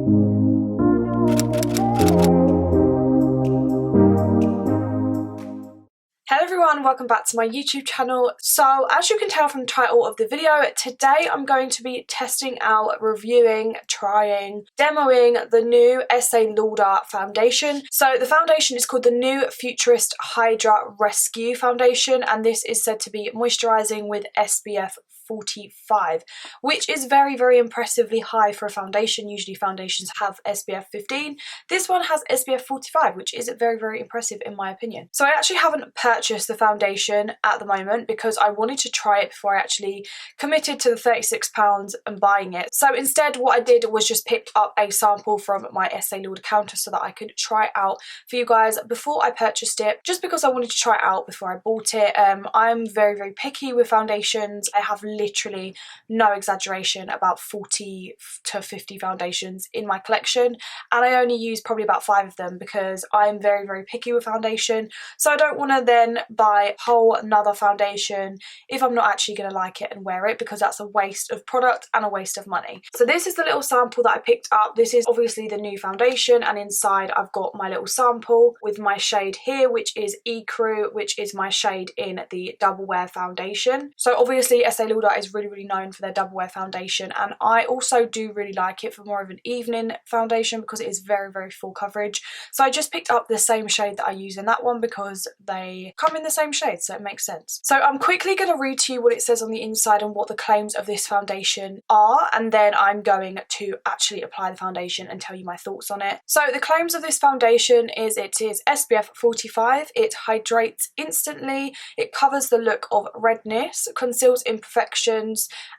Hello everyone, welcome back to my YouTube channel. So as you can tell from the title of the video, today I'm going to be testing out, reviewing, trying, demoing the new Estee Lauder foundation. So the foundation is called the New Futurist Hydra Rescue Foundation, and this is said to be moisturising with SPF 45, which is very, very impressively high for a foundation. Usually foundations have SPF 15. This one has SPF 45, which is very, very impressive in my opinion. So I actually haven't purchased the foundation at the moment because I wanted to try it before I actually committed to the £36 and buying it. So instead what I did was just picked up a sample from my Estee Lauder counter so that I could try it out for you guys before I purchased it, just because I wanted to try it out before I bought it. I'm very, very picky with foundations. I have literally, no exaggeration, about 40 to 50 foundations in my collection, and I only use probably about 5 of them because I'm very, very picky with foundation. So I don't want to then buy a whole another foundation if I'm not actually going to like it and wear it, because that's a waste of product and a waste of money. So this is the little sample that I picked up. This is obviously the new foundation, and inside I've got my little sample with my shade here, which is Ecru, which is my shade in the Double Wear foundation. So obviously Estee Lauder is really, really known for their Double Wear foundation, and I also do really like it for more of an evening foundation because it is very, very full coverage. So I just picked up the same shade that I use in that one because they come in the same shade, so it makes sense. So I'm quickly going to read to you what it says on the inside and what the claims of this foundation are, and then I'm going to actually apply the foundation and tell you my thoughts on it. So the claims of this foundation is it is SPF 45, it hydrates instantly, it covers the look of redness, conceals imperfections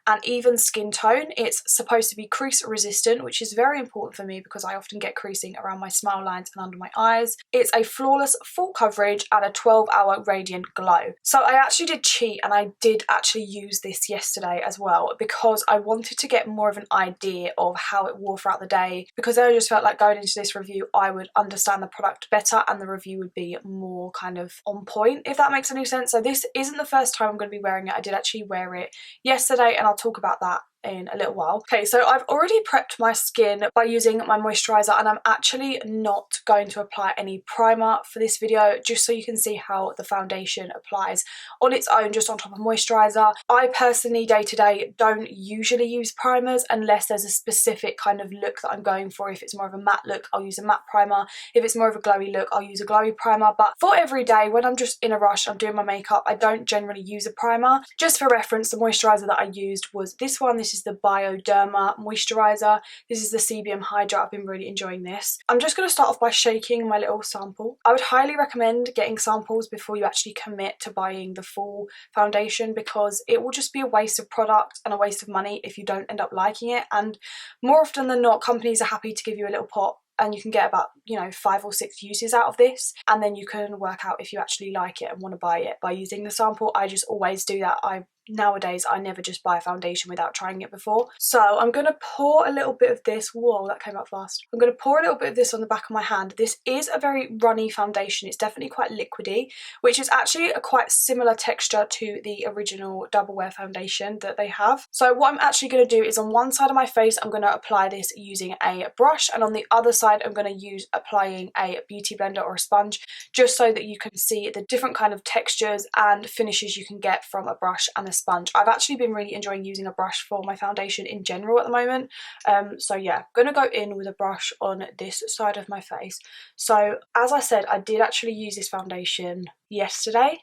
and even skin tone. It's supposed to be crease resistant, which is very important for me because I often get creasing around my smile lines and under my eyes. It's a flawless full coverage and a 12-hour radiant glow. So I actually did cheat and I did actually use this yesterday as well because I wanted to get more of an idea of how it wore throughout the day, because I just felt like going into this review I would understand the product better and the review would be more kind of on point, if that makes any sense. So this isn't the first time I'm going to be wearing it. I did actually wear it yesterday and I'll talk about that in a little while. Okay, so I've already prepped my skin by using my moisturiser, and I'm actually not going to apply any primer for this video, just so you can see how the foundation applies on its own, just on top of moisturiser. I personally day to day don't usually use primers unless there's a specific kind of look that I'm going for. If it's more of a matte look, I'll use a matte primer. If it's more of a glowy look, I'll use a glowy primer. But for every day, when I'm just in a rush, I'm doing my makeup, I don't generally use a primer. Just for reference, the moisturiser that I used was this one. This is the Bioderma moisturiser. This is the CBM Hydra. I've been really enjoying this. I'm just going to start off by shaking my little sample. I would highly recommend getting samples before you actually commit to buying the full foundation, because it will just be a waste of product and a waste of money if you don't end up liking it. And more often than not, companies are happy to give you a little pot and you can get about, 5 or 6 uses out of this, and then you can work out if you actually like it and want to buy it by using the sample. I just always do that. Nowadays I never just buy a foundation without trying it before. So I'm going to pour a little bit of this. Whoa, that came out fast. I'm going to pour a little bit of this on the back of my hand. This is a very runny foundation. It's definitely quite liquidy, which is actually a quite similar texture to the original Double Wear foundation that they have. So what I'm actually going to do is on one side of my face I'm going to apply this using a brush, and on the other side I'm going to use applying a beauty blender or a sponge, just so that you can see the different kind of textures and finishes you can get from a brush and a sponge. I've actually been really enjoying using a brush for my foundation in general at the moment. So yeah, I'm going to go in with a brush on this side of my face. So as I said, I did actually use this foundation yesterday,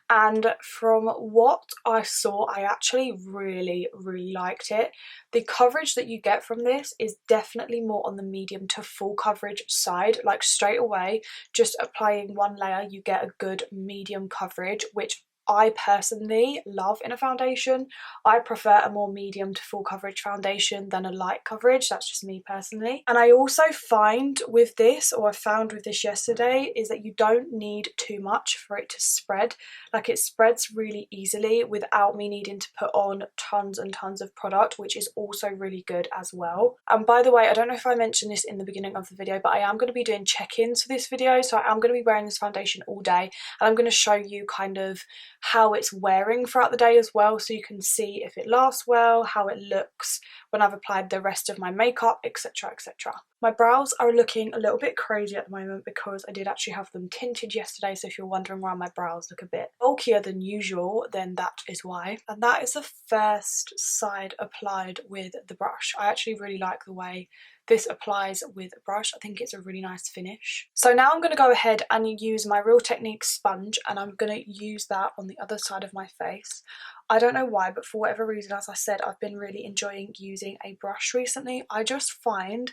and from what I saw, I actually really, really liked it. The coverage that you get from this is definitely more on the medium to full coverage side. Like straight away, just applying one layer, you get a good medium coverage, which I personally love in a foundation. I prefer a more medium to full coverage foundation than a light coverage. That's just me personally. And I also find with this, or I found with this yesterday, is that you don't need too much for it to spread. Like it spreads really easily without me needing to put on tons and tons of product, which is also really good as well. And by the way, I don't know if I mentioned this in the beginning of the video, but I am going to be doing check-ins for this video. So I am going to be wearing this foundation all day, and I'm going to show you kind of how it's wearing throughout the day as well, so you can see if it lasts well, how it looks when I've applied the rest of my makeup, etc, etc. My brows are looking a little bit crazy at the moment because I did actually have them tinted yesterday, so if you're wondering why my brows look a bit bulkier than usual, then that is why. And that is the first side applied with the brush. I actually really like the way this applies with a brush. I think it's a really nice finish. So now I'm going to go ahead and use my Real Techniques sponge, and I'm going to use that on the other side of my face. I don't know why, but for whatever reason, as I said, I've been really enjoying using a brush recently. I just find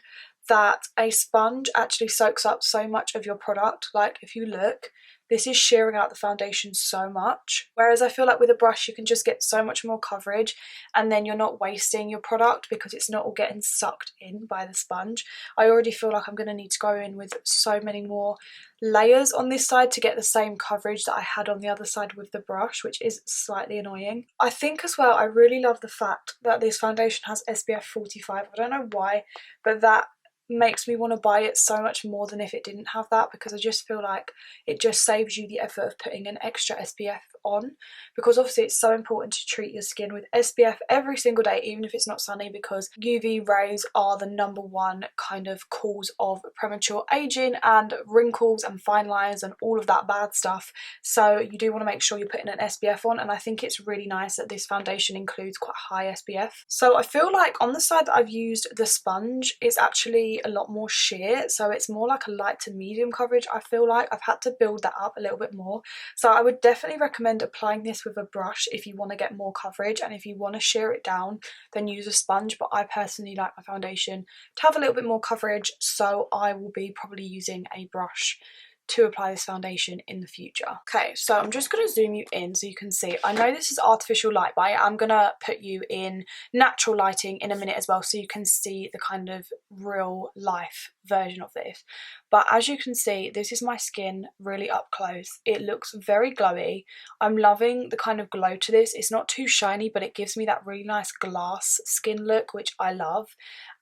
that a sponge actually soaks up so much of your product. Like, if you look, this is shearing out the foundation so much, whereas I feel like with a brush you can just get so much more coverage, and then you're not wasting your product because it's not all getting sucked in by the sponge. I already feel like I'm going to need to go in with so many more layers on this side to get the same coverage that I had on the other side with the brush, which is slightly annoying. I think as well, I really love the fact that this foundation has SPF 45. I don't know why, but that makes me want to buy it so much more than if it didn't have that, because I just feel like it just saves you the effort of putting an extra SPF on, because obviously it's so important to treat your skin with SPF every single day, even if it's not sunny, because UV rays are the #1 kind of cause of premature aging and wrinkles and fine lines and all of that bad stuff. So you do want to make sure you're putting an SPF on, and I think it's really nice that this foundation includes quite high SPF. So I feel like on the side that I've used the sponge, it's actually a lot more sheer, so it's more like a light to medium coverage. I feel like I've had to build that up a little bit more, so I would definitely recommend applying this with a brush if you want to get more coverage, and if you want to sheer it down then use a sponge. But I personally like my foundation to have a little bit more coverage, so I will be probably using a brush to apply this foundation in the future. Okay, so I'm just going to zoom you in so you can see. I know this is artificial light, but I am going to put you in natural lighting in a minute as well, so you can see the kind of real life version of this. But as you can see, this is my skin really up close. It looks very glowy. I'm loving the kind of glow to this. It's not too shiny, but it gives me that really nice glass skin look, which I love.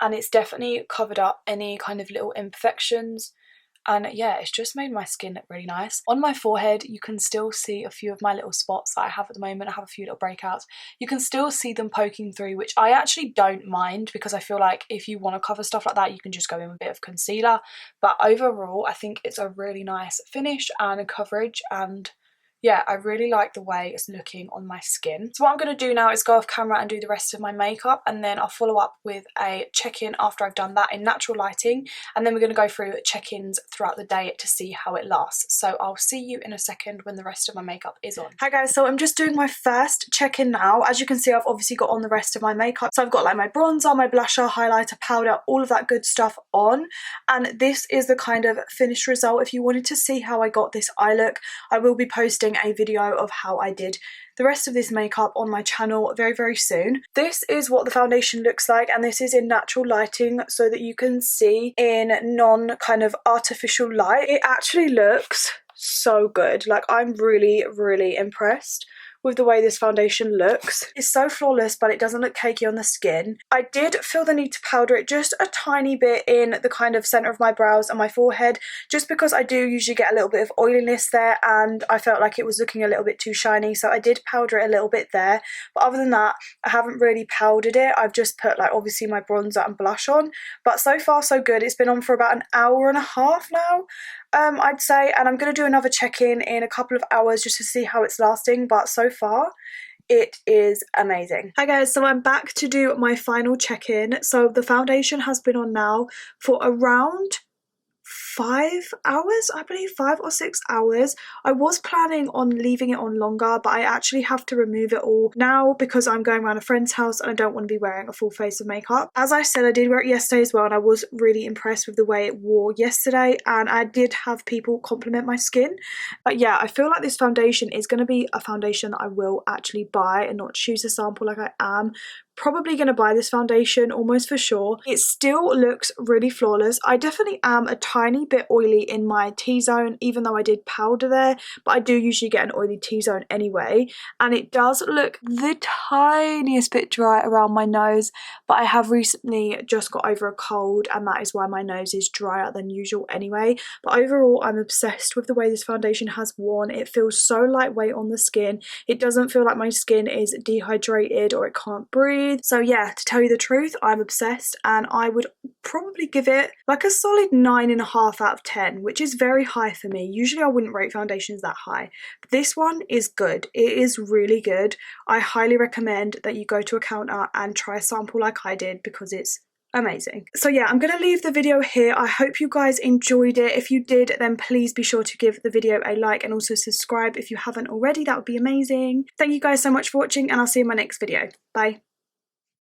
And it's definitely covered up any kind of little imperfections. And yeah, it's just made my skin look really nice. On my forehead, you can still see a few of my little spots that I have at the moment. I have a few little breakouts. You can still see them poking through, which I actually don't mind, because I feel like if you want to cover stuff like that, you can just go in with a bit of concealer. But overall, I think it's a really nice finish and a coverage, and yeah, I really like the way it's looking on my skin. So what I'm going to do now is go off camera and do the rest of my makeup, and then I'll follow up with a check-in after I've done that in natural lighting, and then we're going to go through check-ins throughout the day to see how it lasts. So I'll see you in a second when the rest of my makeup is on. Hi guys, so I'm just doing my first check-in now. As you can see, I've obviously got on the rest of my makeup. So I've got like my bronzer, my blusher, highlighter, powder, all of that good stuff on, and this is the kind of finished result. If you wanted to see how I got this eye look, I will be posting a video of how I did the rest of this makeup on my channel very, very soon. This is what the foundation looks like, and this is in natural lighting so that you can see in non kind of artificial light. It actually looks so good. Like, I'm really, really impressed with the way this foundation looks. It's so flawless, but it doesn't look cakey on the skin. I did feel the need to powder it just a tiny bit in the kind of centre of my brows and my forehead, just because I do usually get a little bit of oiliness there, and I felt like it was looking a little bit too shiny, so I did powder it a little bit there. But other than that, I haven't really powdered it. I've just put like obviously my bronzer and blush on, but so far so good. It's been on for about an hour and a half now, I'd say, and I'm going to do another check-in in a couple of hours just to see how it's lasting, but so far it is amazing. Hi guys, so I'm back to do my final check-in. So the foundation has been on now for around 5 hours, I believe, 5 or 6 hours. I was planning on leaving it on longer, but I actually have to remove it all now because I'm going around a friend's house and I don't want to be wearing a full face of makeup. As I said, I did wear it yesterday as well, and I was really impressed with the way it wore yesterday, and I did have people compliment my skin. But yeah, I feel like this foundation is going to be a foundation that I will actually buy and not choose a sample like I am probably going to buy this foundation almost for sure. It still looks really flawless. I definitely am a tiny bit oily in my T-zone, even though I did powder there, but I do usually get an oily T-zone anyway, and it does look the tiniest bit dry around my nose, but I have recently just got over a cold and that is why my nose is drier than usual anyway. But overall, I'm obsessed with the way this foundation has worn. It feels so lightweight on the skin. It doesn't feel like my skin is dehydrated or it can't breathe. So yeah, to tell you the truth, I'm obsessed, and I would probably give it like a solid 9.5 out of 10, which is very high for me. Usually I wouldn't rate foundations that high, but this one is good. It is really good. I highly recommend that you go to a counter and try a sample like I did because it's amazing. So yeah, I'm going to leave the video here. I hope you guys enjoyed it. If you did, then please be sure to give the video a like and also subscribe if you haven't already. That would be amazing. Thank you guys so much for watching, and I'll see you in my next video. Bye.